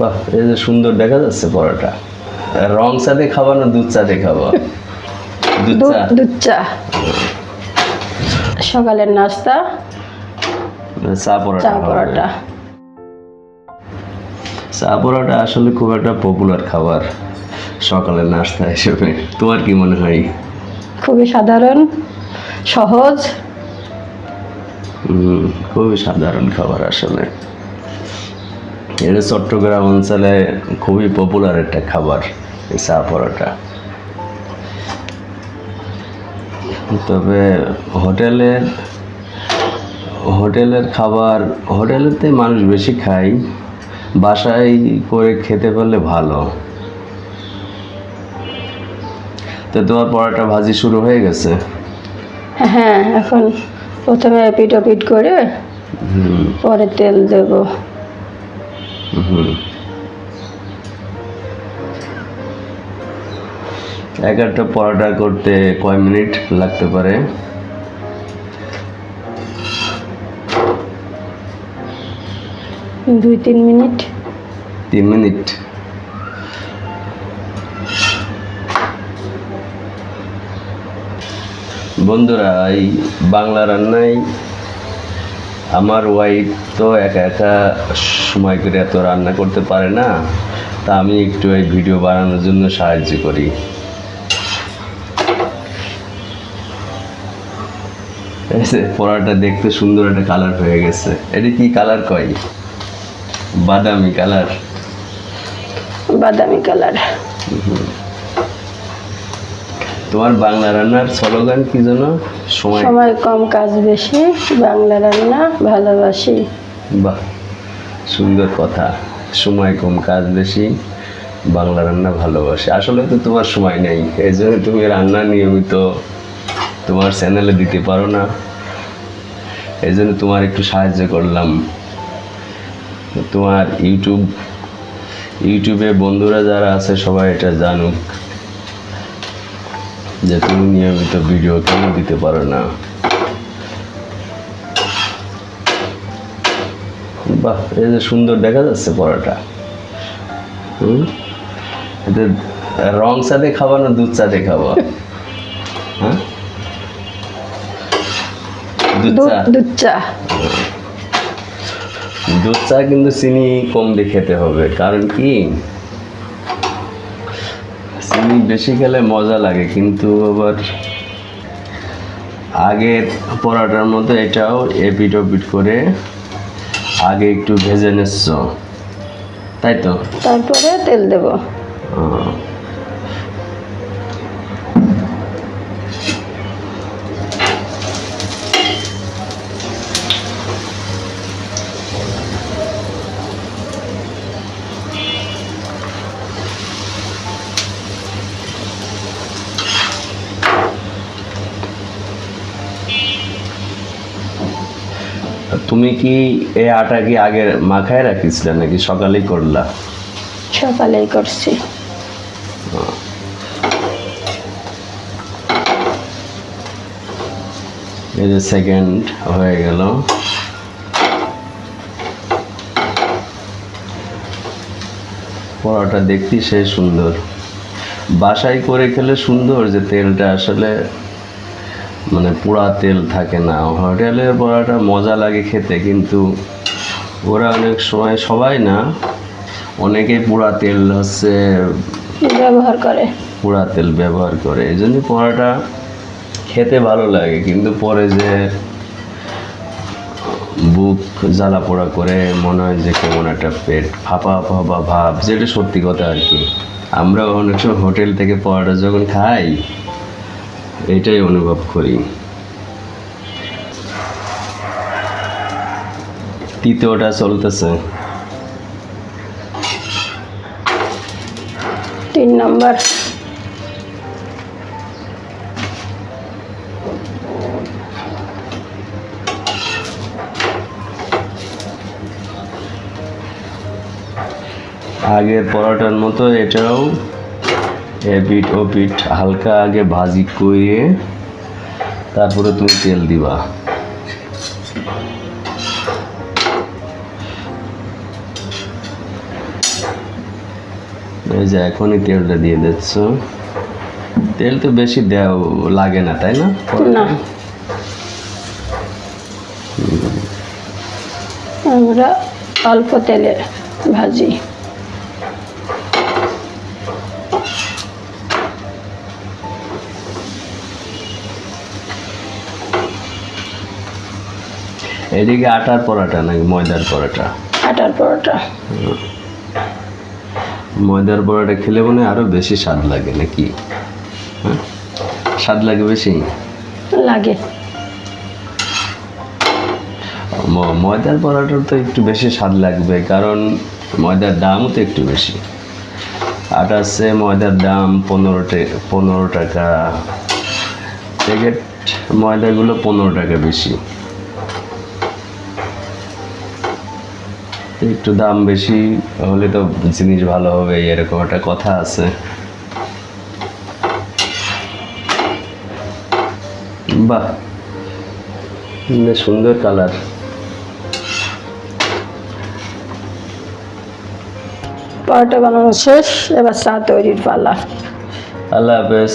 বাহ, এই যে সুন্দর দেখা যাচ্ছে পরোটা। রং চা দিয়ে খাবা না দুধ চা দিয়ে খাবা? দুধ চা সকালের নাস্তা। চা পরোটা চা পরোটা। চা পরোটা আসলে খুব একটা পপুলার খাবার সকালের নাস্তা হিসেবে। তোমার কি মনে হয়? খুবই সাধারণ, সহজ। খুবই সাধারণ খাবার আসলে। এটা চট্টগ্রাম অঞ্চলে খুবই পপুলার একটা খাবার, এই চা পরোটা। তবে হোটেলের খাবার, হোটেলেতে মানুষ বেশি খায়, বাসায় করে খেতে পারলে ভালো। তো তোমার পরোটা ভাজি শুরু হয়ে গেছে? হ্যাঁ, এখন প্রথমে পিঠ করে পরে তেল দেব। এক একটা পরোটা করতে কয় মিনিট লাগতে পারে? 2-3 মিনিট। 3 মিনিট। বন্ধুরা, এই বাংলা রান্নায় আমার ওয়াইফ তো একা একা সময় করে এত রান্না করতে পারে না, তা আমি একটু এই ভিডিও বানানোর জন্য সাহায্য করি। পরোটা দেখতে সুন্দর একটা কালার হয়ে গেছে। এটা কি কালার কয়? বাদামি কালার। বাদামি কালার। তোমার বাংলা রান্নার স্লোগান কি যেন? সময় কম কাজ বেশি, বাংলা রান্না ভালোবাসি। বাহ, সুন্দর কথা। সময় কম কাজ বেশি, বাংলা রান্না ভালোবাসি। আসলে তো তোমার সময় নেই, এই জন্য তুমি রান্না নিয়মিত তোমার চ্যানেলে দিতে পারো না, এই জন্য তোমার একটু সাহায্য করলাম। তোমার ইউটিউবে বন্ধুরা যারা আছে সবাই এটা জানুক যে তুমি নিয়মিত ভিডিও কেন দিতে পারো না। বাহ, এই যে সুন্দর দেখা যাচ্ছে পরোটা। এতে রং চা দিয়ে খাবা না দুধ চা দিয়ে খাবা? হ্যাঁ, দুধ চা। দুধ চা কিন্তু চিনি কম দিয়ে খেতে হবে, কারণ কি চিনি বেশি খেলে মজা লাগে, কিন্তু আবার আগের পরোটার মতো এটাও এপিট ওপিট করে আগে একটু ভেজে নিচ্ছ, তাই তো? তারপরে তেল দেব। তুমি কি এই আটা কি আগে মাখায় রাখিছিলে নাকি সকালেই করলা? সকালেই করছি। এই যে সেকেন্ড হয়ে গেল। পরোটা দেখতে সে সুন্দর, বাসায় করে খেলে সুন্দর যে তেলটা আসলে মানে পোড়া তেল থাকে না। হোটেলের পরোটা মজা লাগে খেতে, কিন্তু ওরা অনেক সময়, সবাই না, অনেকেই পোড়া তেল ব্যবহার করে, এই জন্য পরোটা খেতে ভালো লাগে, কিন্তু পরে যে বুক জ্বালা পোড়া করে, মনে হয় যে কেমন একটা পেট ফাঁপা ফাঁপা ভাব, যেটা সত্যি কথা আর কি। আমরা অনেক সময় হোটেল থেকে পরোটা যখন খাই এটাই অনুভব করি। তৃতীয়টা চলতেছে। 3 নম্বর। আগের পরোটার মতো এটাও এপিট ওপিট হালকা আগে ভাজি করে তারপরে তুমি তেল দিবা। এই যে এখনই তেলটা দিয়ে দিচ্ছ। তেল তো বেশি দেও লাগে না, তাই না? না, আমরা অল্প তেলে ভাজি। এদিকে আটার পরোটা নাকি ময়দার পরোটা? আটার পরোটা। ময়দার পরোটা খেলে মনে হয় আরো বেশি স্বাদ লাগে নাকি? হ্যাঁ, স্বাদ লাগে বেশি। লাগে। ময়দার পরোটার তো একটু বেশি স্বাদ লাগবে, কারণ ময়দার দামও তো একটু বেশি। আটার চেয়ে ময়দার দাম 15 টাকা। প্যাকেট ময়দাগুলো 15 টাকা বেশি। একটু দাম বেশি হলে তো জিনিস ভালো হবে, এরকম একটা কথা আছে। বাহ, বেশ সুন্দর কালার। পরোটা বানানো শেষ, এবার চা তৈরির পালা। আল্লাহ হাফেজ।